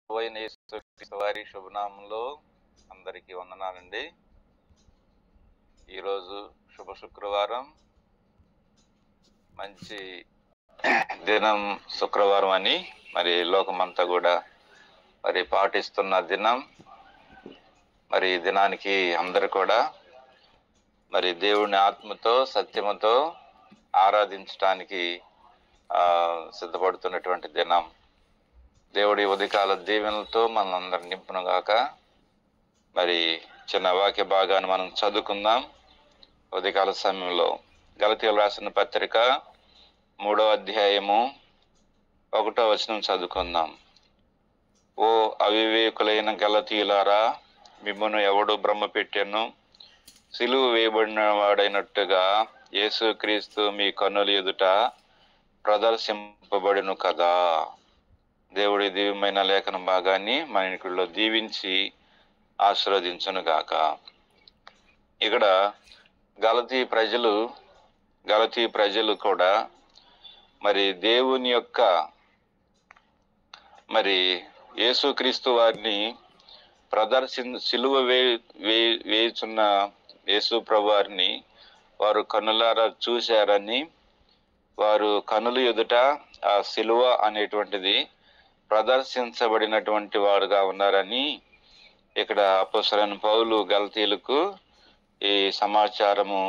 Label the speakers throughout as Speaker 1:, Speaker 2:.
Speaker 1: ప్రభువైన యేసుక్రీస్తు వారి శుభనామంలో అందరికీ వందనాలండి. ఈరోజు శుభ శుక్రవారం, మంచి దినం శుక్రవారం అని మరి లోకమంతా కూడా మరి పాటిస్తున్న దినం. మరి ఈ దినానికి అందరూ కూడా మరి దేవుని ఆత్మతో సత్యముతో ఆరాధించడానికి సిద్ధపడుతున్నటువంటి దినం. దేవుడి ఉదయకాల దీవెనలతో మనందరం నింపునుగాక. మరి చిన్న వాక్య భాగాన్ని మనం చదువుకుందాం. ఉదయకాల సమయంలో గలతీయులకు రాసిన పత్రిక 3వ అధ్యాయము 1వ వచనం చదువుకుందాం. ఓ అవివేకులైన గలతీయులారా, మిమ్మును ఎవడు భ్రమ పెట్టెను? సిలువ వేయబడిన వాడైనట్టుగా యేసుక్రీస్తు మీ కన్నుల ఎదుట ప్రదర్శింపబడును కదా. దేవుడి దివ్యమైన లేఖన భాగాన్ని మనకుల్లో దీవించి ఆశీర్వదించును గాక. ఇక్కడ గలతీ ప్రజలు కూడా మరి దేవుని యొక్క మరి యేసుక్రీస్తు వారిని సిలువ వేయుచున్న యేసు ప్రభు వారిని వారు కన్నులారా చూశారని, వారు కన్నుల ఎదుట ఆ సిలువ అనేటువంటిది ప్రదర్శించబడినటువంటి వారుగా ఉన్నారని ఇక్కడ అపోస్తలుడైన పౌలు గలతీయులకు ఈ సమాచారము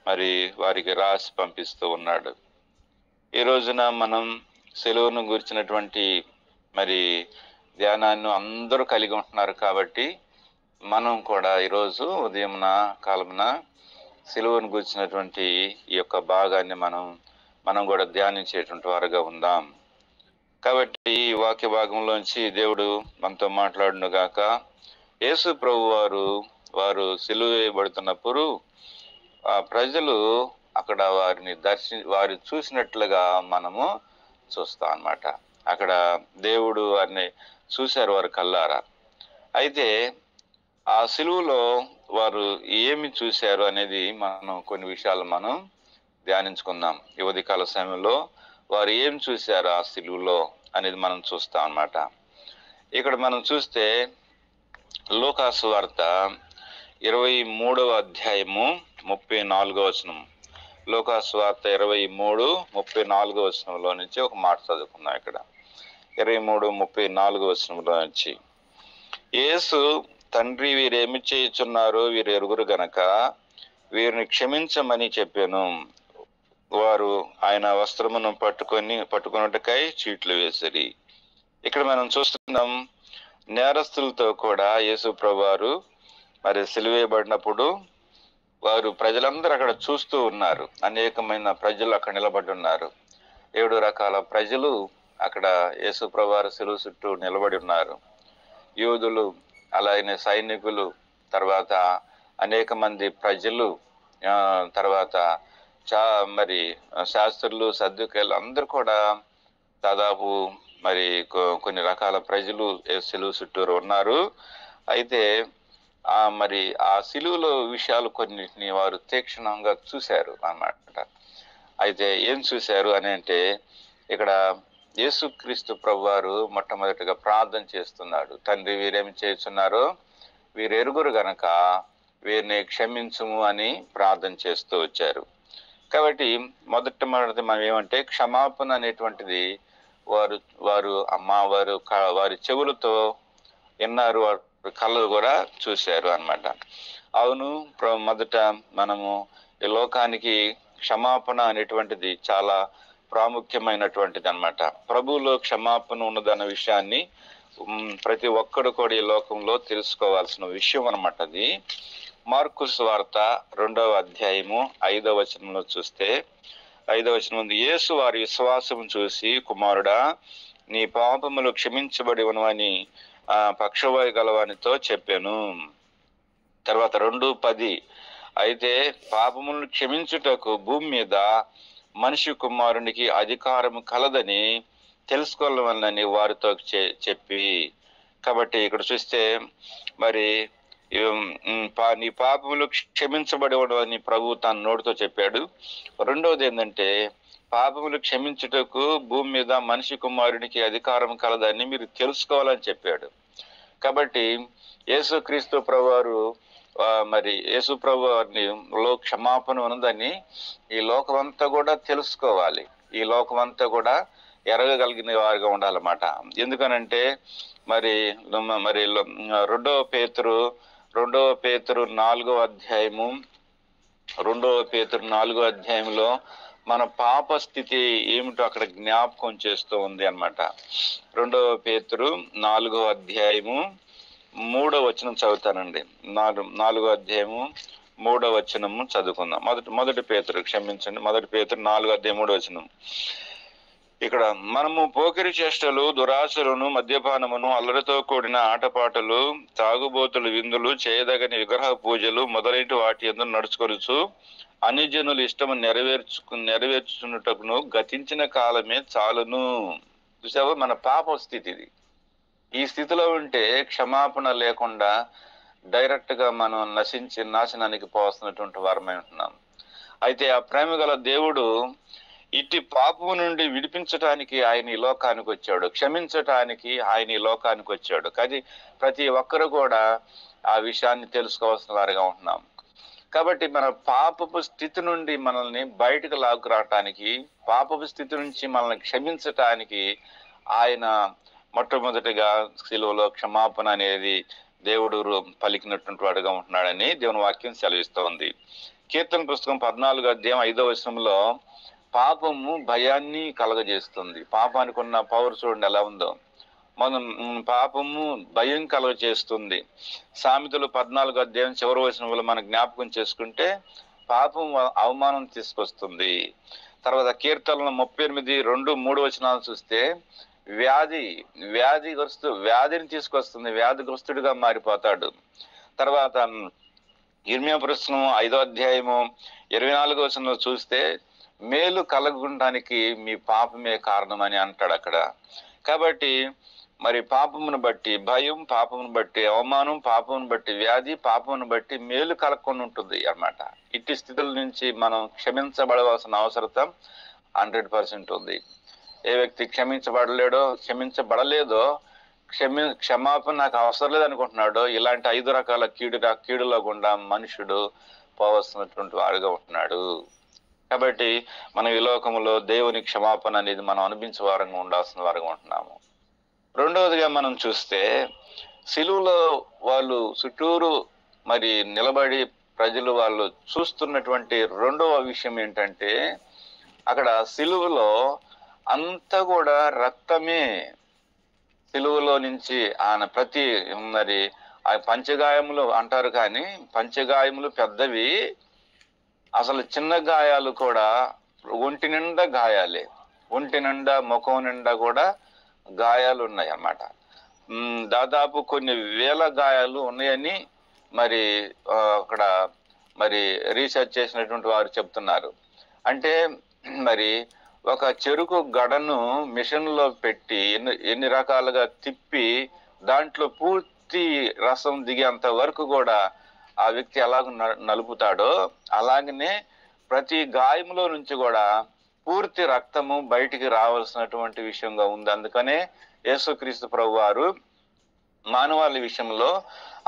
Speaker 1: మరి వారికి రాసి పంపిస్తూ ఉన్నాడు. ఈ రోజున మనం సిలువను గురించినటువంటి మరి ధ్యానాన్ని అందరూ కలిగి ఉంటున్నారు కాబట్టి మనం కూడా ఈరోజు ఉదయమున కాలమున సిలువను గురించినటువంటి ఈ యొక్క భాగాన్ని మనం కూడా ధ్యానించేటువంటి వారుగా ఉందాం. కాబట్టి ఈ వాక్య భాగంలోంచి దేవుడు మనతో మాట్లాడును గాక. యేసు ప్రభు వారు సిలువ వేయబడుతున్నప్పుడు ఆ ప్రజలు అక్కడ వారిని చూసినట్లుగా మనము చూస్తాం అన్నమాట. అక్కడ దేవుడు వారిని చూశారు, వారు కల్లారా. అయితే ఆ సిలువలో వారు ఏమి చూశారు అనేది కొన్ని విషయాలు మనం ధ్యానించుకుందాం. ఈ ఉదయకాల సమయంలో వారు ఏం చూశారు ఆ సిలువలో అనేది మనం చూస్తాం అన్నమాట. ఇక్కడ మనం చూస్తే లూకాసు వార్త 23వ అధ్యాయము 34వ వచనం. లూకాసు వార్త 23:34 వచనంలో నుంచి ఒక మాట చదువుకుందాం. ఇక్కడ 23:34 వచనంలో నుంచి, యేసు, తండ్రి, వీరేమి చేయుచున్నారో వీరు ఎరుగురు గనక వీరిని క్షమించమని చెప్పాను. వారు ఆయన వస్త్రమును పట్టుకొనుటకై చీట్లు వేసిరి. ఇక్కడ మనం చూస్తున్నాం, నేరస్తులతో కూడా యేసు ప్రభువారు మరి సిలువేయబడినప్పుడు వారు ప్రజలందరూ అక్కడ చూస్తూ ఉన్నారు. అనేకమైన ప్రజలు అక్కడ నిలబడి ఉన్నారు. 7 రకాల ప్రజలు అక్కడ యేసు ప్రభువారు సిలువ చుట్టూ నిలబడి ఉన్నారు. యూదులు, అలాగే సైనికులు, తర్వాత అనేక మంది ప్రజలు, తర్వాత మరి శాస్త్రులు, సద్దుకాయలు అందరూ కూడా దాదాపు మరి కొన్ని రకాల ప్రజలు సిలువ చుట్టూరు ఉన్నారు. అయితే మరి ఆ సిలువలో విషయాలు కొన్నిటిని వారు తీక్షణంగా చూశారు అన్నమాట. అయితే ఏం చూశారు అని అంటే, ఇక్కడ యేసుక్రీస్తు ప్రభువారు మొట్టమొదటిగా ప్రార్థన చేస్తున్నాడు. తండ్రి, వీరేమి చేస్తున్నారో వీరు ఎరుగురు గనక వీరిని క్షమించుము అని ప్రార్థన చేస్తూ వచ్చారు. కాబట్టి మొదటి మనం ఏమంటే, క్షమాపణ అనేటువంటిది వారి చెవులతో విన్నారు, వారి కళ్ళు కూడా చూశారు అన్నమాట. అవును, మొదట మనము ఈ లోకానికి క్షమాపణ అనేటువంటిది చాలా ప్రాముఖ్యమైనటువంటిది అన్నమాట. ప్రభువులో క్షమాపణ ఉన్నదన్న విషయాన్ని ప్రతి ఒక్కడు కూడా ఈ లోకంలో తెలుసుకోవాల్సిన విషయం అన్నమాట. అది మార్కు సువార్త 2వ అధ్యాయము 5వ వచనంలో చూస్తే, 5వ వచనం, యేసు వారి విశ్వాసం చూసి, కుమారుడా, నీ పాపములు క్షమించబడి ఉన్నవని పక్షవాయు గలవానితో చెప్పాను. తర్వాత 2:10, అయితే పాపములను క్షమించుటకు భూమి మీద మనిషి కుమారునికి అధికారం కలదని తెలుసుకోవాలని వారితో చెప్పి. కాబట్టి ఇక్కడ చూస్తే మరి నీ పాపములు క్షమించబడి ఉండవని ప్రభు తన నోటితో చెప్పాడు. రెండవది ఏంటంటే, పాపములు క్షమించుటకు భూమి మీద మనిషి కుమారునికి అధికారం కలదని మీరు తెలుసుకోవాలని చెప్పాడు. కాబట్టి యేసుక్రీస్తు ప్రభువారు మరి యేసు ప్రభువారిలో క్షమాపణ ఉన్నదని ఈ లోకమంతా కూడా తెలుసుకోవాలి, ఈ లోకమంతా కూడా ఎరగగలిగిన వారిగా ఉండాలన్నమాట. ఎందుకనంటే మరి మరి రెండవ పేతురు 4వ అధ్యాయము 2 మన పాప స్థితి ఏమిటో అక్కడ జ్ఞాపకం చేస్తూ ఉంది అన్నమాట. 2 పేతురు 4వ అధ్యాయము 3వ వచనం చదువుతానండి. 4వ అధ్యాయము 3వ వచనము చదువుకుందాం. మొదటి పేతురు 4వ అధ్యాయం 3వ వచనం. ఇక్కడ మనము పోకిరి చేష్టలు, దురాశలను, మద్యపానమును, అల్లరితో కూడిన ఆటపాటలు, తాగుబోతులు, విందులు, చేయదగని విగ్రహ పూజలు మొదలైన వాటి యందు నడుచుకొనుచు అన్యజనులు ఇష్టము నెరవేర్చుకున్నటకును గతించిన కాలమే చాలును. చూసావా, మన పాప స్థితి ఇది. ఈ స్థితిలో ఉంటే క్షమాపణ లేకుండా డైరెక్ట్ గా మనం నాశనానికి పోస్తున్నటువంటి వారమై ఉంటున్నాం. అయితే ఆ ప్రేమ గల దేవుడు ఇట్టి పాపము నుండి విడిపించటానికి ఆయన ఈ లోకానికి వచ్చాడు, క్షమించటానికి ఆయన ఈ లోకానికి వచ్చాడు. కానీ ప్రతి ఒక్కరు కూడా ఆ విషయాన్ని తెలుసుకోవాల్సిన వారిగా ఉంటున్నాం. కాబట్టి మన పాపపు స్థితి నుండి మనల్ని బయటకు లాక్కురావటానికి, పాపపు స్థితి నుంచి మనల్ని క్షమించటానికి ఆయన మొట్టమొదటిగా సిలువలో క్షమాపణ అనేది దేవుడు పలికినటువంటి వాడుగా ఉంటున్నాడని దేవుని వాక్యం సెలవిస్తోంది. కీర్తన పుస్తకం 14వ అధ్యాయం 5వ వచనంలో పాపము భయాన్ని కలగజేస్తుంది. పాపానికి ఉన్న పవర్ చూడండి ఎలా ఉందో. మనం పాపము భయం కలగజేస్తుంది. సామెతలు 14వ అధ్యాయం చివరి వచనంలో మనం జ్ఞాపకం చేసుకుంటే పాపం అవమానం తీసుకొస్తుంది. తర్వాత కీర్తనలు 38, 2, 3 వచనాలు చూస్తే వ్యాధిని తీసుకొస్తుంది, వ్యాధిగ్రస్తుడిగా మారిపోతాడు. తర్వాత ఇర్మియా పుస్తకం 5వ అధ్యాయము 24వ వచనంలో చూస్తే మేలు కలగడానికి మీ పాపమే కారణమని అంటాడు అక్కడ. కాబట్టి మరి పాపమును బట్టి భయం, పాపమును బట్టి అవమానం, పాపమును బట్టి వ్యాధి, పాపమును బట్టి మేలు కలగకుండా ఉంటుంది అన్నమాట. ఇట్టి స్థితుల నుంచి మనం క్షమించబడవలసిన అవసరం 100% ఉంది. ఏ వ్యక్తి క్షమించబడలేదో క్షమాపణ నాకు అవసరం లేదనుకుంటున్నాడో ఇలాంటి 5 రకాల కీడులో గుండా మనుషుడు పోవలసినటువంటి వాడుగా ఉంటున్నాడు. కాబట్టి మనం ఈ లోకంలో దేవుని క్షమాపణ అనేది మనం అనిపించే వారంగా ఉండాల్సిన వారంగా ఉంటున్నాము. రెండవదిగా మనం చూస్తే సిలువలో వాళ్ళు చుట్టూరు మరి నిలబడి ప్రజలు వాళ్ళు చూస్తున్నటువంటి రెండవ విషయం ఏంటంటే అక్కడ సిలువలో అంతా కూడా రక్తమే. సిలువలో నుంచి ఆయన ప్రతి మరి ఆ పంచగాయములు అంటారు, కానీ పంచగాయములు పెద్దవి, అసలు చిన్న గాయాలు కూడా ఒంటి నిండా గాయాలే, ఒంటి నిండా ముఖం నిండా కూడా గాయాలు ఉన్నాయి అన్నమాట. దాదాపు కొన్ని వేల గాయాలు ఉన్నాయని మరి అక్కడ మరి రీసెర్చ్ చేసినటువంటి వారు చెప్తున్నారు. అంటే మరి ఒక చెరుకు గడను మిషన్ లో పెట్టి ఎన్ని రకాలుగా తిప్పి దాంట్లో పూర్తి రసం దిగేంత వరకు కూడా ఆ వ్యక్తి ఎలాగ నలుపుతాడో అలాగనే ప్రతి గాయంలో నుంచి కూడా పూర్తి రక్తము బయటికి రావాల్సినటువంటి విషయంగా ఉంది. అందుకనే యేసుక్రీస్తు ప్రభువారు మానవాళి విషయంలో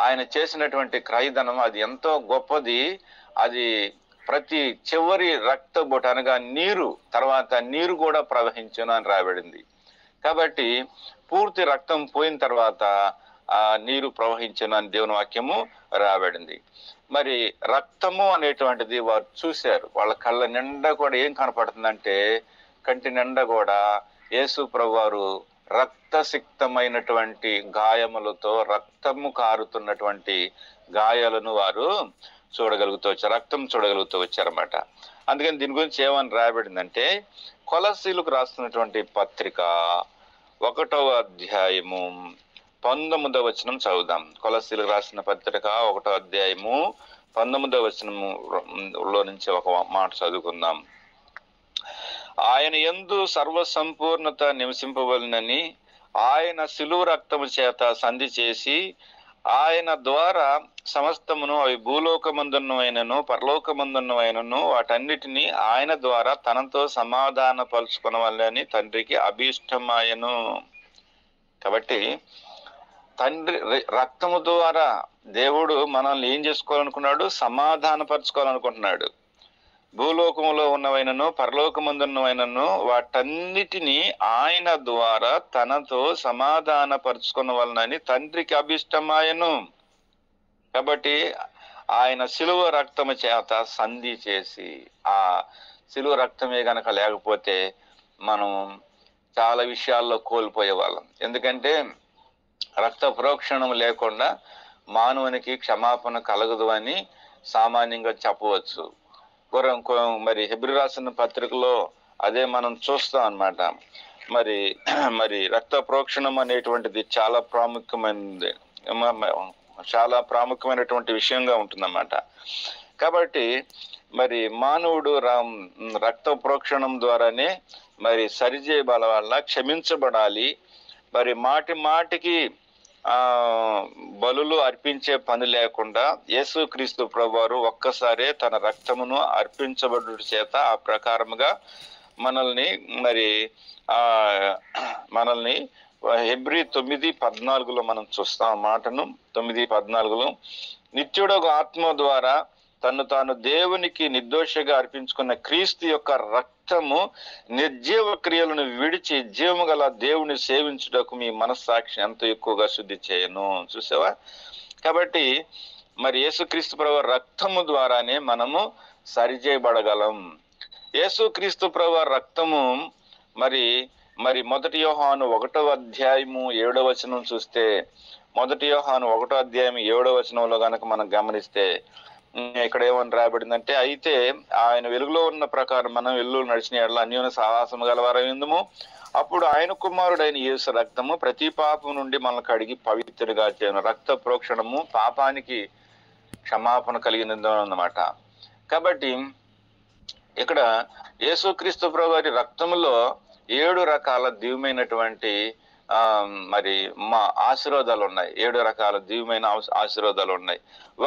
Speaker 1: ఆయన చేసినటువంటి క్రయధనం అది ఎంతో గొప్పది. అది ప్రతి చివరి రక్త బొట్టు అనగా నీరు, తర్వాత నీరు కూడా ప్రవహించును అని రాబడింది. కాబట్టి పూర్తి రక్తం పోయిన తర్వాత ఆ నీరు ప్రవహించును అని దేవుని వాక్యము రాబడింది. మరి రక్తము అనేటువంటిది వారు చూశారు. వాళ్ళ కళ్ళ నిండా కూడా ఏం కనపడుతుందంటే కంటి నిండా కూడా యేసు ప్రభువారు రక్తసిక్తమైనటువంటి గాయములతో రక్తము కారుతున్నటువంటి గాయాలను వారు చూడగలుగుతూ వచ్చారు, రక్తం చూడగలుగుతూ వచ్చారన్నమాట. అందుకని దీని గురించి ఏమని రాయబడిందంటే కొలస్సీలకు రాస్తున్నటువంటి పత్రిక 1వ అధ్యాయము 19వ వచనం చదువుదాం. కొలస్సీలకు రాసిన పత్రిక 1వ అధ్యాయము 19వ వచనంలో నుంచి ఒక మాట చదువుకుందాం. ఆయన యందు సర్వ సంపూర్ణత నివసింపవలనని ఆయన శిలువ రక్తము చేత సంధి చేసి ఆయన ద్వారా సమస్తమును, అవి భూలోకమందున్నవైనను పరలోకమందున్నవైనను వాటన్నిటినీ ఆయన ద్వారా తనతో సమాధాన పరుచుకొనవలెనని తండ్రికి అభీష్టమాయను. కాబట్టి తండ్రి రక్తము ద్వారా దేవుడు మనల్ని ఏం చేసుకోవాలనుకున్నాడు? సమాధానపరచుకోవాలనుకుంటున్నాడు. భూలోకములో ఉన్నవైనను పరలోకమందున్నవైనను వాటన్నిటినీ ఆయన ద్వారా తనతో సమాధానపరుచుకొనవలెనని తండ్రికి అభీష్టమాయను. కాబట్టి ఆయన శిలువ రక్తము చేత సంధి చేసి, ఆ శిలువ రక్తమే గనక లేకపోతే మనం చాలా విషయాల్లో కోల్పోయే వాళ్ళం. ఎందుకంటే రక్త ప్రోక్షణం లేకుండా మానవునికి క్షమాపణ కలగదు అని సామాన్యంగా చెప్పవచ్చు. మరి హెబ్రీ రాసిన పత్రికలో అదే మనం చూస్తాం అన్నమాట. మరి రక్త ప్రోక్షణం అనేటువంటిది చాలా ప్రాముఖ్యమైనది, చాలా ప్రాముఖ్యమైనటువంటి విషయంగా ఉంటుందన్నమాట. కాబట్టి మరి మానవుడు రక్త ప్రోక్షణం ద్వారానే మరి సరిచేయబడ వల్ల క్షమించబడాలి. మరి మాటి మాటికి బలులు అర్పించే పని లేకుండా యేసుక్రీస్తు ప్రభువారు ఒక్కసారే తన రక్తమును అర్పించబడుట చేత ఆ ప్రకారముగా మనల్ని హెబ్రీ 9:14 మనం చూస్తాం మాటను. 9:14 నిత్యుడొక ఆత్మ ద్వారా తను తాను దేవునికి నిర్దోషిగా అర్పించుకున్న క్రీస్తు యొక్క రక్తము నిర్జీవ క్రియలను విడిచి జీవము గల దేవుని సేవించుటకు మీ మనస్సాక్షి ఎంత ఎక్కువగా శుద్ధి చేయను. చూసావా? కాబట్టి మరి యేసుక్రీస్తు ప్రభు రక్తము ద్వారానే మనము సరిచేయబడగలం. యేసుక్రీస్తు ప్రభు రక్తము మరి 1 యోహాను 1:7 చూస్తే, 1 యోహాను 1:7 గనక మనం గమనిస్తే ఇక్కడ ఏమని రాయబడిందంటే, అయితే ఆయన వెలుగులో ఉన్న ప్రకారం మనం వెలుగులో నడిచిన ఎడల అన్యోన్య సహవాసము గలవారమైందుము. అప్పుడు ఆయన కుమారుడైన యేసు రక్తము ప్రతి పాపం నుండి మనల్ని కడిగి పవిత్రునిగా చేయను. రక్త ప్రోక్షణము పాపానికి క్షమాపణ కలిగినదన్నమాట. కాబట్టి ఇక్కడ యేసుక్రీస్తు ప్రభు వారి రక్తములో 7 రకాల దివ్యమైనటువంటి మరి మా ఆశీర్వాదాలు ఉన్నాయి. 7 రకాల దివ్యమైన ఆశీర్వాదాలు ఉన్నాయి.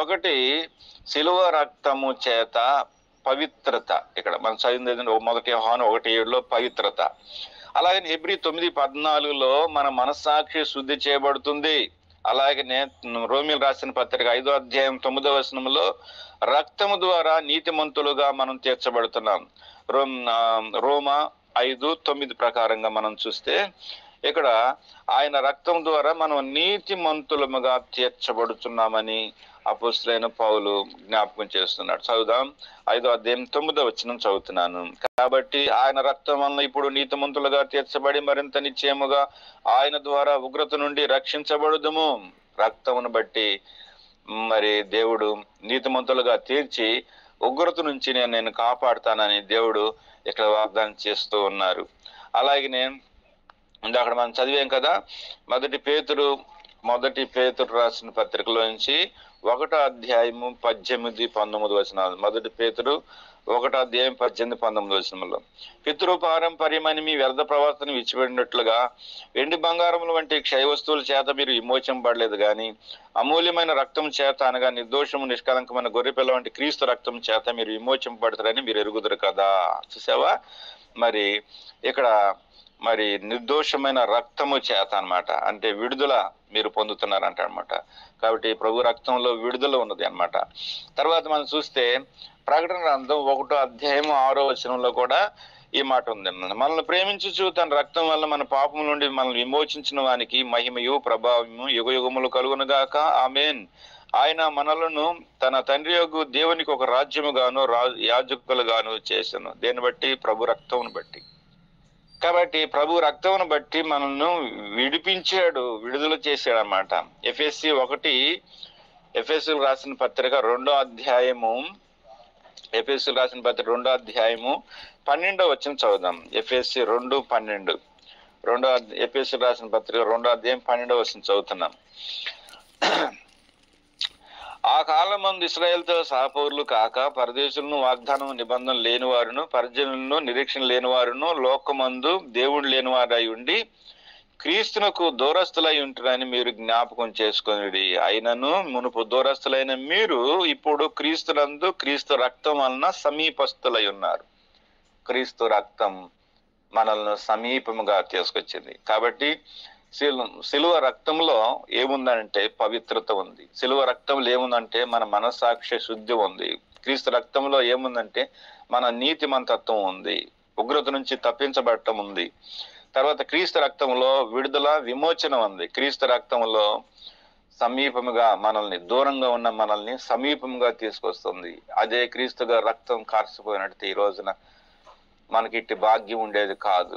Speaker 1: ఒకటి, శిలువ రక్తము చేత పవిత్రత. ఇక్కడ మనం చదివింది 1 యోహాను 1:7 పవిత్రత. అలాగే హెబ్రీ 9:14 మన మనస్సాక్షి శుద్ధి చేయబడుతుంది. అలాగే రోమీయులకు రాసిన పత్రిక 5:9 రక్తము ద్వారా నీతిమంతులుగా మనం తీర్చబడుతున్నాం. రోమా 5:9 ప్రకారంగా మనం చూస్తే ఇక్కడ ఆయన రక్తం ద్వారా మనం నీతిమంతులముగా తీర్చబడుతున్నామని అపోస్తలుడైన పౌలు జ్ఞాపకం చేస్తున్నాడు. చదువుదాం. 5:9 చదువుతున్నాను. కాబట్టి ఆయన రక్తం వలన ఇప్పుడు నీతిమంతులుగా తీర్చబడి మరింత నిశ్చయముగా ఆయన ద్వారా ఉగ్రత నుండి రక్షించబడుదుము. రక్తమును బట్టి మరి దేవుడు నీతిమంతులుగా తీర్చి ఉగ్రత నుంచి నేను కాపాడుతానని దేవుడు ఇక్కడ వాగ్దానం చేస్తూ ఉన్నారు. అలాగే అక్కడ మనం చదివాం కదా, 1 పేతురు రాసిన పత్రికలో నుంచి 1:18-19 1 పేతురు 1:18-19 పితృ పారంపర్యమని మీ వ్యర్థ ప్రవర్తన విడిచిపెట్టినట్లుగా వెండి బంగారముల వంటి క్షయ వస్తువుల చేత మీరు విమోచింపబడలేదు కానీ అమూల్యమైన రక్తం చేత, అనగా నిర్దోషము నిష్కలంకమైన గొర్రెపిల్ల వంటి క్రీస్తు రక్తం చేత మీరు విమోచింపబడతారని మీరు ఎరుగుదురు కదా. చూసావా? మరి ఇక్కడ మరి నిర్దోషమైన రక్తము చేత అన్నమాట, అంటే విడుదల మీరు పొందుతున్నారంట అనమాట. కాబట్టి ప్రభు రక్తంలో విడుదల ఉన్నది అన్నమాట. తర్వాత మనం చూస్తే ప్రకటన గ్రంథం 1:6 కూడా ఈ మాట ఉంది. మనల్ని ప్రేమించుచు తన రక్తం వల్ల మన పాపం నుండి మనల్ని విమోచించిన వానికి మహిమయు ప్రభావము యుగయుగములు కలుగునుగాక. ఆమేన్. ఆయన మనలను తన తండ్రి యొక్క దేవునికి ఒక రాజ్యము గాను యాజకులుగాను చేశాను. దేన్ని బట్టి? ప్రభు రక్తమును బట్టి. కాబట్టి ప్రభు రక్తమును బట్టి మనల్ని విడిపించాడు, విడుదల చేశాడు అన్నమాట. ఎఫెసీయులకు రాసిన పత్రిక 2:12 చదువుదాం. ఎఫెసీ 2:12 ఎఫెసీయులకు రాసిన పత్రిక 2:12 చదువుతున్నాం. ఆ కాలం మందు ఇశ్రాయేలుతో సహపౌరులు కాక పరదేశులను, వాగ్దానం నిబంధన లేని వారును, పరిజనులను, నిరీక్షణ లేని వారును, లోకమందు దేవుడు లేని వారై ఉండి క్రీస్తునకు దూరస్తులై ఉంటున్నారని మీరు జ్ఞాపకం చేసుకొనుడి. అయినను మునుపు దూరస్తులైన మీరు ఇప్పుడు క్రీస్తునందు క్రీస్తు రక్తం వలన సమీపస్తులై ఉన్నారు. క్రీస్తు రక్తం మనల్ని సమీపముగా తీసుకొచ్చింది. కాబట్టి సిలువ రక్తంలో ఏముందంటే పవిత్రత ఉంది. సిలువ రక్తంలో ఏముందంటే మన మనస్సాక్షి శుద్ధి ఉంది. క్రీస్తు రక్తంలో ఏముందంటే మన నీతిమంతత్వం ఉంది. ఉగ్రత నుంచి తప్పించబడటం ఉంది. తర్వాత క్రీస్తు రక్తంలో విడుదల, విమోచన ఉంది. క్రీస్తు రక్తంలో సమీపముగా మనల్ని, దూరంగా ఉన్న మనల్ని సమీపముగా తీసుకొస్తుంది. అదే క్రీస్తుగా రక్తం కార్చిపోయినట్టు ఈ రోజున మనకి ఇట్టి భాగ్యం ఉండేది కాదు.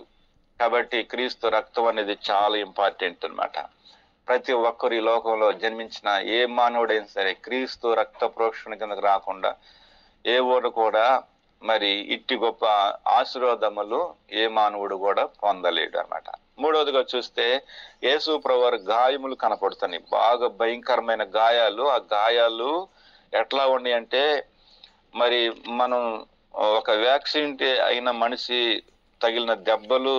Speaker 1: కాబట్టి క్రీస్తు రక్తం అనేది చాలా ఇంపార్టెంట్ అన్నమాట. ప్రతి ఒక్కరు ఈ లోకంలో జన్మించిన ఏ మానవుడైనా సరే క్రీస్తు రక్త ప్రోక్షణ కిందకు రాకుండా ఏ ఊరు కూడా మరి ఇట్టి గొప్ప ఆశీర్వాదములు ఏ మానవుడు కూడా పొందలేడు అన్నమాట. మూడవదిగా చూస్తే యేసు ప్రభువారి గాయములు కనపడుతున్నాయి. బాగా భయంకరమైన గాయాలు. ఆ గాయాలు ఎట్లా ఉన్నాయి అంటే, మరి మనం ఒక వ్యాక్సిన్ అయిన మనిషి తగిలిన దెబ్బలు,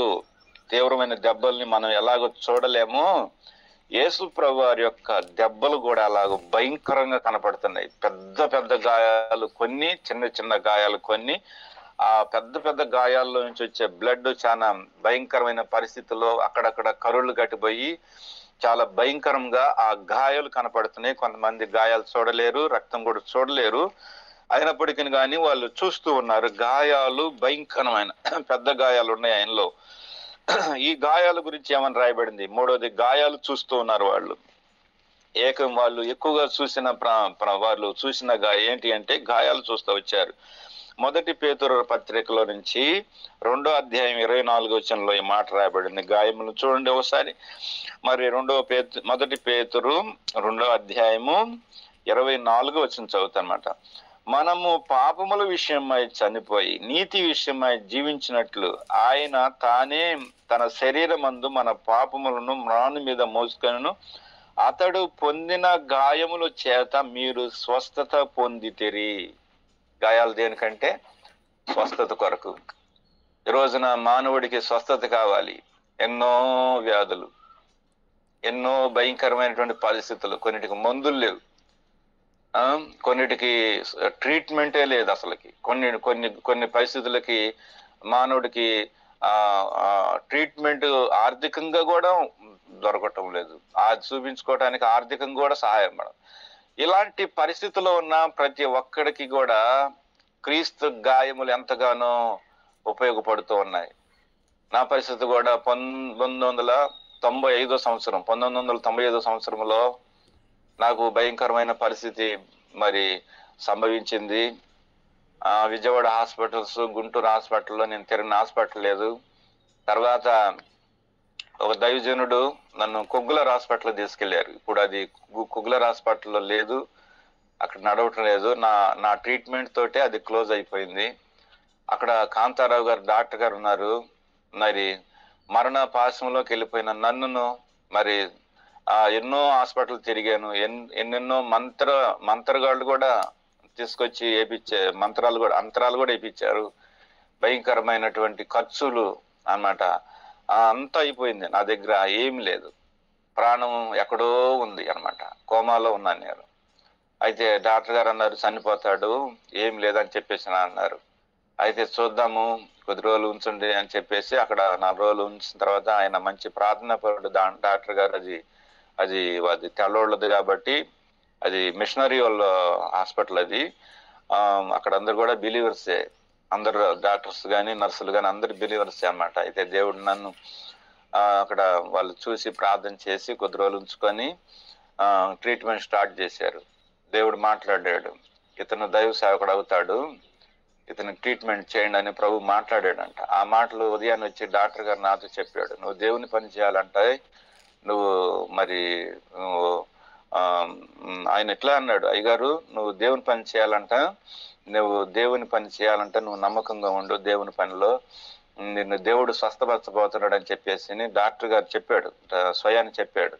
Speaker 1: తీవ్రమైన దెబ్బల్ని మనం ఎలాగో చూడలేమో, యేసు ప్రభువారి యొక్క దెబ్బలు కూడా అలాగ భయంకరంగా కనపడుతున్నాయి. పెద్ద పెద్ద గాయాలు కొన్ని, చిన్న చిన్న గాయాలు కొన్ని. ఆ పెద్ద పెద్ద గాయాల్లో నుంచి వచ్చే బ్లడ్ చాలా భయంకరమైన పరిస్థితుల్లో అక్కడక్కడ కరుళ్ళు కట్టిపోయి చాలా భయంకరంగా ఆ గాయాలు కనపడుతున్నాయి. కొంతమంది గాయాలు చూడలేరు, రక్తం కూడా చూడలేరు. అయినప్పటికీ కానీ వాళ్ళు చూస్తూ ఉన్నారు. గాయాలు భయంకరమైన పెద్ద గాయాలు ఉన్నాయి ఆయనలో. ఈ గాయాల గురించి ఏమని రాయబడింది? మూడోది, గాయాలు చూస్తూ ఉన్నారు వాళ్ళు. వాళ్ళు ఎక్కువగా చూసిన వాళ్ళు చూసిన ఏంటి అంటే గాయాలు చూస్తూ వచ్చారు. మొదటి పేతురు పత్రికలో నుంచి 2వ అధ్యాయం 24వ వచనంలో ఈ మాట రాయబడింది. గాయములు చూడండి ఒకసారి. మరి మొదటి పేతురు 2వ అధ్యాయము 24వ వచనం చదువుతానమాట. మనము పాపముల విషయమై చనిపోయి నీతి విషయమై జీవించినట్లు ఆయన తానే తన శరీరమందు మన పాపములను మ్రాను మీద మోసుకొనును. అతడు పొందిన గాయముల చేత మీరు స్వస్థత పొందితిరి. గాయాలు దేనికంటే? స్వస్థత కొరకు. ఈ రోజున మానవుడికి స్వస్థత కావాలి. ఎన్నో వ్యాధులు, ఎన్నో భయంకరమైనటువంటి పరిస్థితులు. కొన్నిటికి మందులు లేవు, కొన్నిటికి ట్రీట్మెంటే లేదు అసలుకి. కొన్ని పరిస్థితులకి మానవుడికి ట్రీట్మెంట్ ఆర్థికంగా కూడా దొరకటం లేదు. చూపించుకోవడానికి ఆర్థికంగా కూడా సహాయం పడదు. ఇలాంటి పరిస్థితుల్లో ఉన్న ప్రతి ఒక్కడికి కూడా క్రీస్తు గాయములు ఎంతగానో ఉపయోగపడుతూ ఉన్నాయి. నా పరిస్థితి కూడా 1995 సంవత్సరంలో నాకు భయంకరమైన పరిస్థితి మరి సంభవించింది. విజయవాడ హాస్పిటల్స్, గుంటూరు హాస్పిటల్లో నేను తిరిగిన హాస్పిటల్ లేదు. తర్వాత ఒక దైవజనుడు నన్ను కొగ్గులర్ హాస్పిటల్ తీసుకెళ్లారు. ఇప్పుడు అది కొగ్గులర్ హాస్పిటల్లో లేదు, అక్కడ నడవటం లేదు. నా ట్రీట్మెంట్ తోటే అది క్లోజ్ అయిపోయింది. అక్కడ కాంతారావు గారు డాక్టర్ గారు ఉన్నారు. మరి మరణ పాశంలోకి వెళ్ళిపోయిన నన్నును మరి ఎన్నో హాస్పిటల్ తిరిగాను. ఎన్నెన్నో మంత్రగాళ్ళు కూడా తీసుకొచ్చి అంతరాలు కూడా వేయించారు. భయంకరమైనటువంటి ఖర్చులు అన్నమాట. అంతా అయిపోయింది. నా దగ్గర ఏం లేదు, ప్రాణం ఎక్కడో ఉంది అన్నమాట. కోమాలో ఉన్నాను నేను. అయితే డాక్టర్ గారు అన్నారు చనిపోతాడు, ఏం లేదని చెప్పేసి అన్నారు. అయితే చూద్దాము, కొద్ది రోజులు ఉంచండి అని చెప్పేసి అక్కడ 4 రోజులు ఉంచిన తర్వాత ఆయన మంచి ప్రార్థనా పరుడు డాక్టర్ గారు. అది తెల్లవాళ్ళది కాబట్టి అది మిషనరీ వాళ్ళ హాస్పిటల్. అది అక్కడ అందరు కూడా బిలీవర్సే, అందరు డాక్టర్స్ కానీ నర్సులు కానీ అందరు బిలీవర్సే అన్నమాట. అయితే దేవుడు నన్ను అక్కడ వాళ్ళు చూసి ప్రార్థన చేసి కొద్ది రోజులు ఉంచుకొని ట్రీట్మెంట్ స్టార్ట్ చేశారు. దేవుడు మాట్లాడాడు, ఇతను దైవ సేవకుడు అవుతాడు, ఇతను ట్రీట్మెంట్ చేయండి అని ప్రభు మాట్లాడాడంట. ఆ మాటలు ఉదయాన్నే వచ్చి డాక్టర్ గారు నాతో చెప్పాడు, నువ్వు దేవుని పని చేయాలంటే నువ్వు మరి ఆయన ఎట్లా అన్నాడు, అయ్యగారు నువ్వు దేవుని పని చేయాలంట, నువ్వు నమ్మకంగా ఉండు, దేవుని పనిలో నిన్ను దేవుడు స్వస్థపరచబోతున్నాడు అని చెప్పేసి డాక్టర్ గారు చెప్పాడు, స్వయాన్ని చెప్పాడు.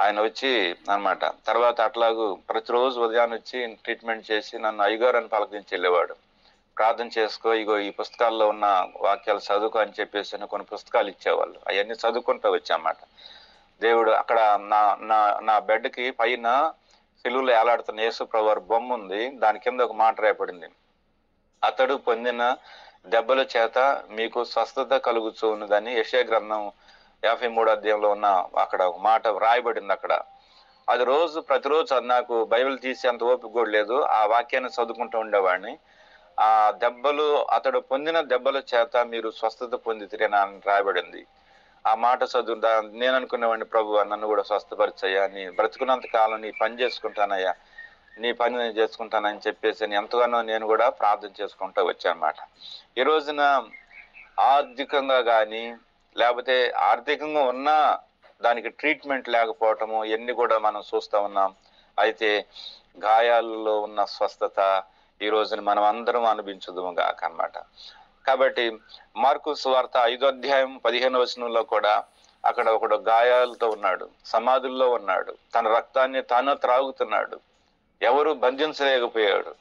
Speaker 1: ఆయన వచ్చి అన్నమాట. తర్వాత అట్లాగూ ప్రతిరోజు ఉదయాన్ని వచ్చి ట్రీట్మెంట్ చేసి నన్ను అయ్యగారు అని పలకరించి వెళ్ళేవాడు. ప్రార్థన చేసుకో, ఇగో ఈ పుస్తకాల్లో ఉన్న వాక్యాలు చదువుకో అని చెప్పేసి కొన్ని పుస్తకాలు ఇచ్చేవాళ్ళు. అవన్నీ చదువుకుంటూ వచ్చామాట. దేవుడు అక్కడ నా నా నా బెడ్కి పైన సిలువలో ఏలాడుతున్న యేసు ప్రభువారి బొమ్మ ఉంది. దాని కింద ఒక మాట రాయబడింది, అతడు పొందిన దెబ్బల చేత మీకు స్వస్థత కలుగుతూ ఉన్నదని. యెషయా గ్రంథం 53 అధ్యాయంలో ఉన్న అక్కడ ఒక మాట రాయబడింది అక్కడ. అది ప్రతిరోజు అది నాకు బైబిల్ తీసి అంత ఓపిక కూడా లేదు, ఆ వాక్యాన్ని చదువుకుంటూ ఉండేవాడిని. ఆ దెబ్బలు, అతడు పొందిన దెబ్బల చేత మీరు స్వస్థత పొందితిరేనా అని రాయబడింది. ఆ మాట చదువు నేను అనుకునేవాడిని, ప్రభు నన్ను కూడా స్వస్థపరిచయ్యా, నీ బ్రతుకున్నంత కాలం నీ పని చేసుకుంటానయ్యా, నీ పని నేను చేసుకుంటానని చెప్పేసి ఎంతగానో నేను కూడా ప్రార్థన చేసుకుంటూ వచ్చానమాట. ఈ రోజున ఆర్థికంగా కానీ లేకపోతే ఆర్థికంగా ఉన్నా దానికి ట్రీట్మెంట్ లేకపోవటము ఇవన్నీ కూడా మనం చూస్తూ ఉన్నాం. అయితే గాయాలలో ఉన్న స్వస్థత ఈ రోజున మనం అందరం అనుభవించుదుము గాక అన్నమాట. కాబట్టి మార్కు సువార్త 5వ అధ్యాయం 15వ వచనంలో కూడా అక్కడ ఒకడు గాయాలతో ఉన్నాడు, సమాధుల్లో ఉన్నాడు, తన రక్తాన్ని తాను త్రాగుతున్నాడు, ఎవరు బంధించలేకపోయాడు,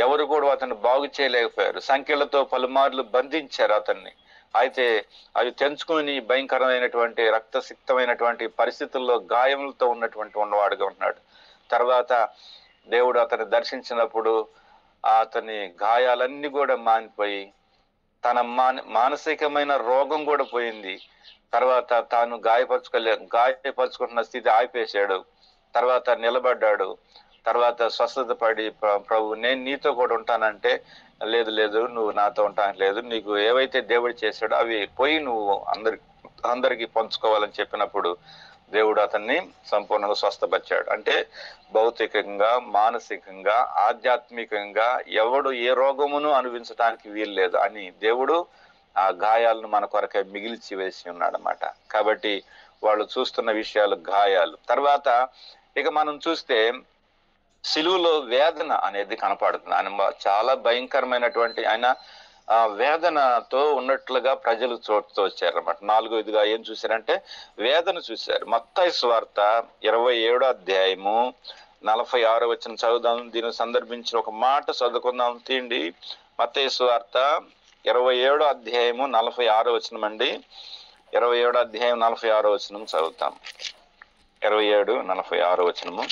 Speaker 1: ఎవరు కూడా అతన్ని బాగు చేయలేకపోయారు, సంఖ్యలతో పలుమార్లు బంధించారు అతన్ని. అయితే అవి తెంచుకుని భయంకరమైనటువంటి రక్తసిక్తమైనటువంటి పరిస్థితుల్లో గాయములతో ఉన్నవాడుగా ఉన్నాడు. తర్వాత దేవుడు అతన్ని దర్శించినప్పుడు అతని గాయాలన్నీ కూడా మానిపోయి తన మానసికమైన రోగం కూడా పోయింది. తర్వాత తాను గాయపరుచుకుంటున్న స్థితి ఆపేశాడు. తర్వాత నిలబడ్డాడు. తర్వాత స్వస్థత పడి, ప్రభు నేను నీతో కూడా ఉంటానంటే, లేదు లేదు నువ్వు నాతో ఉంటానికి లేదు, నీకు ఏవైతే దేవుడు చేశాడో అవి పోయి నువ్వు అందరికి పంచుకోవాలని చెప్పినప్పుడు దేవుడు అతన్ని సంపూర్ణంగా స్వస్థపరిచాడు. అంటే భౌతికంగా, మానసికంగా, ఆధ్యాత్మికంగా ఎవడు ఏ రోగమును అనుభవించడానికి వీలు లేదు అని దేవుడు ఆ గాయాలను మన కొరకై మిగిల్చి వేసి ఉన్నాడు అన్నమాట. కాబట్టి వాళ్ళు చూస్తున్న విషయాలు గాయాలు. తర్వాత ఇక మనం చూస్తే సిలువలో వేదన అనేది కనపడుతుంది. ఆయన చాలా భయంకరమైనటువంటి ఆయన వేదనతో ఉన్నట్లుగా ప్రజలు చూస్తూ వచ్చారన్నమాట. 4వదిగా ఏం చూశారంటే వేదన చూశారు. మత్తయి సువార్త 27వ అధ్యాయము 46వ వచనం చదువుదాం. దీన్ని సందర్భించిన ఒక మాట చదువుకుందాం తీండి. మత్తయి సువార్త 27వ అధ్యాయము 46వ వచనం అండి. 27వ అధ్యాయం 46వ వచనం చదువుతాం. 27:46 వచనము.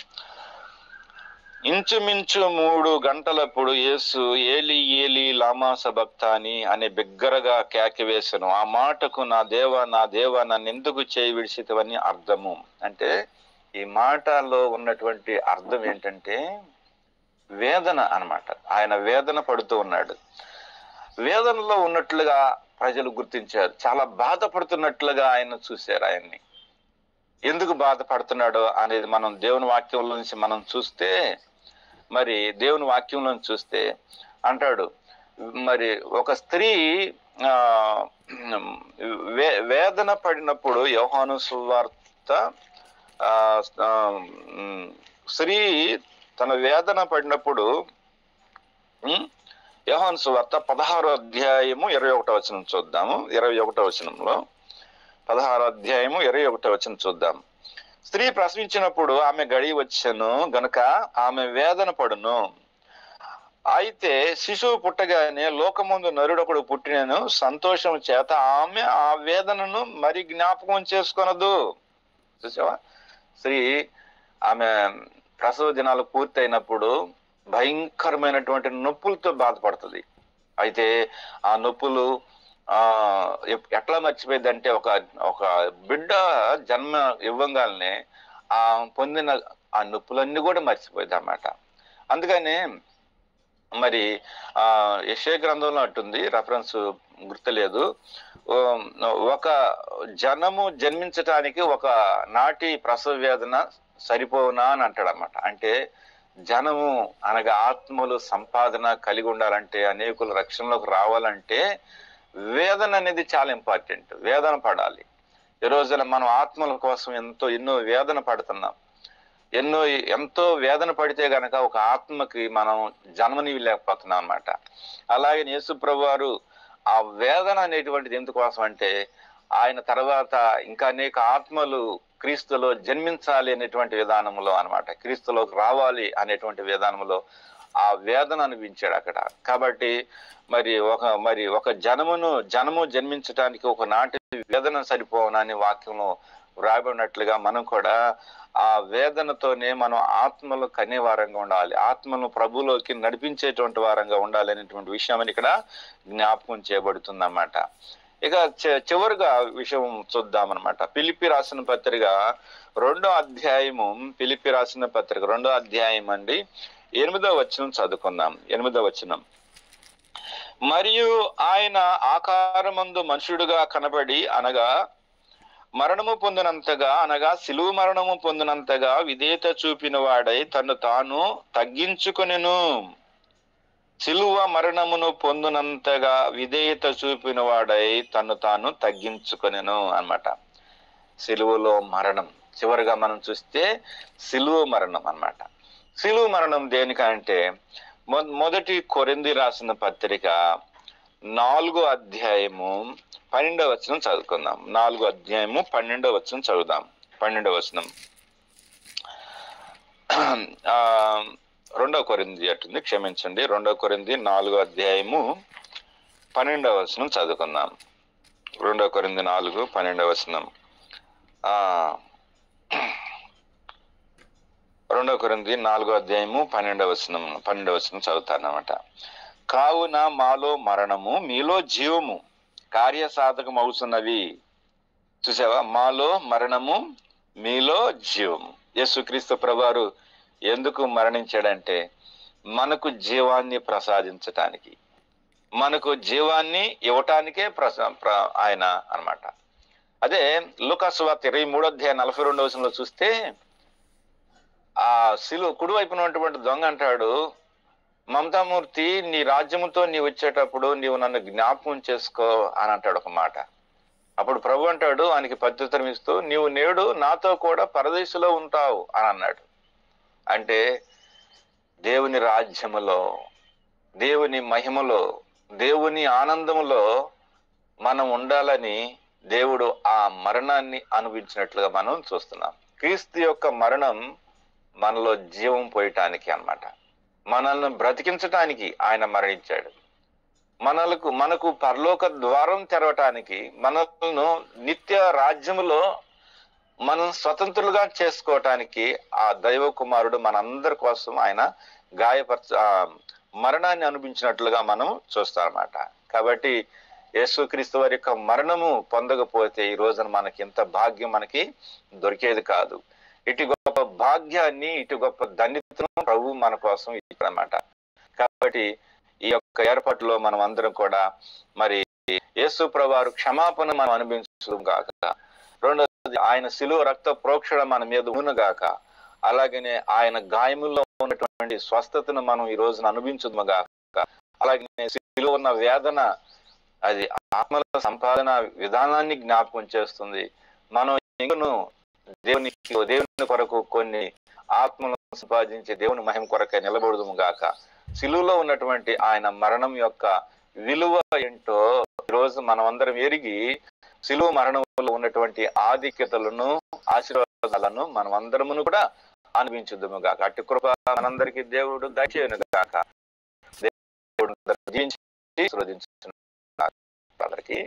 Speaker 1: ఇంచుమించు 3 గంటలప్పుడు యేసు ఏలి ఏలి లామా సబక్తాని అనే బిగ్గరగా కేకవేసెను. ఆ మాటకు నా దేవా నన్ను ఎందుకు చేయి విడిచితివని అర్థము. అంటే ఈ మాటలో ఉన్నటువంటి అర్థం ఏంటంటే వేదన అన్నమాట. ఆయన వేదన పడుతూ ఉన్నాడు. వేదనలో ఉన్నట్లుగా ప్రజలు గుర్తించారు. చాలా బాధపడుతున్నట్లుగా ఆయన చూశారు. ఆయన్ని ఎందుకు బాధపడుతున్నాడో అనేది మనం దేవుని వాక్యంలో నుంచి మనం చూస్తే, మరి దేవుని వాక్యంలో చూస్తే అంటాడు, మరి ఒక స్త్రీ వేదన పడినప్పుడు యోహాను సువార్త స్త్రీ తన వేదన పడినప్పుడు యోహాను సువార్త 16వ అధ్యాయము 21వ వచనం చూద్దాము. 21వ వచనంలో 16వ అధ్యాయము 21వ వచనం చూద్దాం. స్త్రీ ప్రసవించినప్పుడు ఆమె గడి వచ్చెను గనుక ఆమె వేదన పడును. అయితే శిశువు పుట్టగానే లోకముందు నరుడొకడు పుట్టినను సంతోషం చేత ఆమె ఆ వేదనను మరి జ్ఞాపకం చేసుకొనదు. చూసావా, స్త్రీ ఆమె ప్రసవ దినాలు పూర్తయినప్పుడు భయంకరమైనటువంటి నొప్పులతో బాధపడుతుంది. అయితే ఆ నొప్పులు ఎట్లా మర్చిపోయింది అంటే ఒక బిడ్డ జన్మ ఇవ్వగానే ఆ పొందిన ఆ నొప్పులన్నీ కూడా మర్చిపోయింది అన్నమాట. అందుకని మరి యెషయా గ్రంథంలో అంటుంది, రెఫరెన్స్ గుర్తులేదు, ఒక జనము జన్మించటానికి ఒక నాటి ప్రసవ వేదన సరిపోనా అని అంటాడు అన్నమాట. అంటే జనము అనగా ఆత్మలు సంపాదన కలిగి ఉండాలంటే, అనేకులు రక్షణలోకి రావాలంటే వేదన అనేది చాలా ఇంపార్టెంట్. వేదన పడాలి. ఈ రోజున మనం ఆత్మల కోసం ఎన్నో వేదన పడుతున్నాం. ఎంతో వేదన పడితే గనక ఒక ఆత్మకి మనం జన్మనివ్వలేకపోతున్నాం అన్నమాట. అలాగే యేసు ప్రభు వారు ఆ వేదన అనేటువంటిది ఎందుకోసం అంటే, ఆయన తర్వాత ఇంకా అనేక ఆత్మలు క్రీస్తులో జన్మించాలి అనేటువంటి విధానంలో అన్నమాట, క్రీస్తులోకి రావాలి అనేటువంటి విధానంలో ఆ వేదన అనిపించాడు అక్కడ. కాబట్టి మరి ఒక జనము జన్మించడానికి ఒక నాటి వేదన సరిపోవనని వాక్యంలో వ్రాయబడినట్లుగా మనం కూడా ఆ వేదనతోనే మనం ఆత్మలు కనే వారంగా ఉండాలి, ఆత్మను ప్రభులోకి నడిపించేటువంటి వారంగా ఉండాలి అనేటువంటి విషయం ఇక్కడ జ్ఞాపకం చేయబడుతుంది అన్నమాట. ఇక చివరిగా విషయం చూద్దామన్నమాట. ఫిలిప్పీ రాసిన పత్రిక 2వ అధ్యాయము, ఫిలిప్పీ రాసిన పత్రిక 2వ అధ్యాయం అండి 8వ వచనం చదువుకుందాం. 8వ వచనం, మరియు ఆయన ఆకారమందు మనుషుడుగా కనబడి అనగా మరణము పొందినంతగా, అనగా సిలువ మరణము పొందినంతగా విధేయత చూపిన వాడై తను తాను తగ్గించుకొనెను. సిలువ మరణమును పొందినంతగా విధేయత చూపిన వాడై తను తాను తగ్గించుకొనెను అన్నమాట. సిలువలో మరణం చివరిగా మనం చూస్తే సిలువ మరణం అన్నమాట. సిలువ మరణం దేనికంటే మొదటి కొరింథీ రాసిన పత్రిక 4వ అధ్యాయము 12వ వచనం చదువుకుందాం. 4వ అధ్యాయము 12వ వచనం చదువుదాం. 12వ వచనం 2వ కొరింథీ అట్టుంది, క్షమించండి. 2వ కొరింథీ 4వ అధ్యాయము 12వ వచనం చదువుకుందాం. 2వ కొరింథీ 4:12వ వచనం. 2వ కొరింథీ 4వ అధ్యాయము 12వ వచనం చదువుతానమాట. కావున మాలో మరణము మీలో జీవము కార్యసాధకం అవుతున్నవి. చూసావా, మాలో మరణము మీలో జీవము. యేసుక్రీస్తు ప్రభువారు ఎందుకు మరణించాడంటే మనకు జీవాన్ని ప్రసాదించటానికి, మనకు జీవాన్ని ఇవ్వటానికే ఆయన అన్నమాట. అదే లూకా సువార్త 23వ అధ్యాయం 42వ వచనంలో చూస్తే ఆ సిలువ కుడివైపున ఉన్నటువంటి దొంగ అంటాడు, మమతామూర్తి నీ రాజ్యముతో నీవు వచ్చేటప్పుడు నీవు నన్ను జ్ఞాపకం చేసుకో అని అంటాడు ఒక మాట. అప్పుడు ప్రభు అంటాడు ఆయనకి ప్రత్యుత్తరం ఇస్తూ, నీవు నేడు నాతో కూడా పరదేశంలో ఉంటావు అని అన్నాడు. అంటే దేవుని రాజ్యములో, దేవుని మహిమలో, దేవుని ఆనందములో మనం ఉండాలని దేవుడు ఆ మరణాన్ని అనుభవించినట్లుగా మనం చూస్తున్నాం. క్రీస్తు యొక్క మరణం మనలో జీవం పోయటానికి అన్నమాట. మనల్ని బ్రతికించటానికి ఆయన మరణించాడు. మనకు పరలోక ద్వారం తెరవటానికి, మనల్ని నిత్య రాజ్యములో మనం స్వతంత్రులుగా చేసుకోవటానికి ఆ దైవ కుమారుడు మనందరి కోసం ఆయన మరణాన్ని అనుభవించినట్లుగా మనం చూస్తాం అన్నమాట. కాబట్టి యేసుక్రీస్తు వారి యొక్క మరణము పొందకపోతే ఈ రోజున మనకి ఇంత భాగ్యం మనకి దొరికేది కాదు. ఇటు గొప్ప భాగ్యాన్ని, ఇటు గొప్ప ధన్యతను ప్రభు మన కోసం ఇచ్చాడన్నమాట. కాబట్టి ఈ యొక్క ఏర్పాటులో మనం అందరం కూడా మరి యేసు ప్రభువారు క్షమాపణ మనం అనుభవించడం గాక, రెండోది ఆయన శిలువ రక్త ప్రోక్షణ మన మీద ఉన్నగాక, అలాగనే ఆయన గాయముల్లో ఉన్నటువంటి స్వస్థతను మనం ఈ రోజున అనుభవించదుము గాక, అలాగే శిలువ ఉన్న వేదన అది ఆత్మల సంపాదన విధానాన్ని జ్ఞాపకం చేస్తుంది. మనం ఇంకను దేవుని కొరకు కొన్ని ఆత్మలను సంపాదించి దేవుని మహిమ కొరకై నిలబడదుము గాక. సిలువలో ఉన్నటువంటి ఆయన మరణం యొక్క విలువ ఏంటో ఈరోజు మనం అందరం ఎరిగి సిలువ మరణంలో ఉన్నటువంటి ఆధిక్యతలను, ఆశీర్వాదాలను మనం అందరమును కూడా అనుభవించుదుము గాక. అట్టి కృప మనందరికీ దేవుడు దయచేయును గాక. దేవుడు దీవించి ఆశీర్వదించును గాక. అందరికీ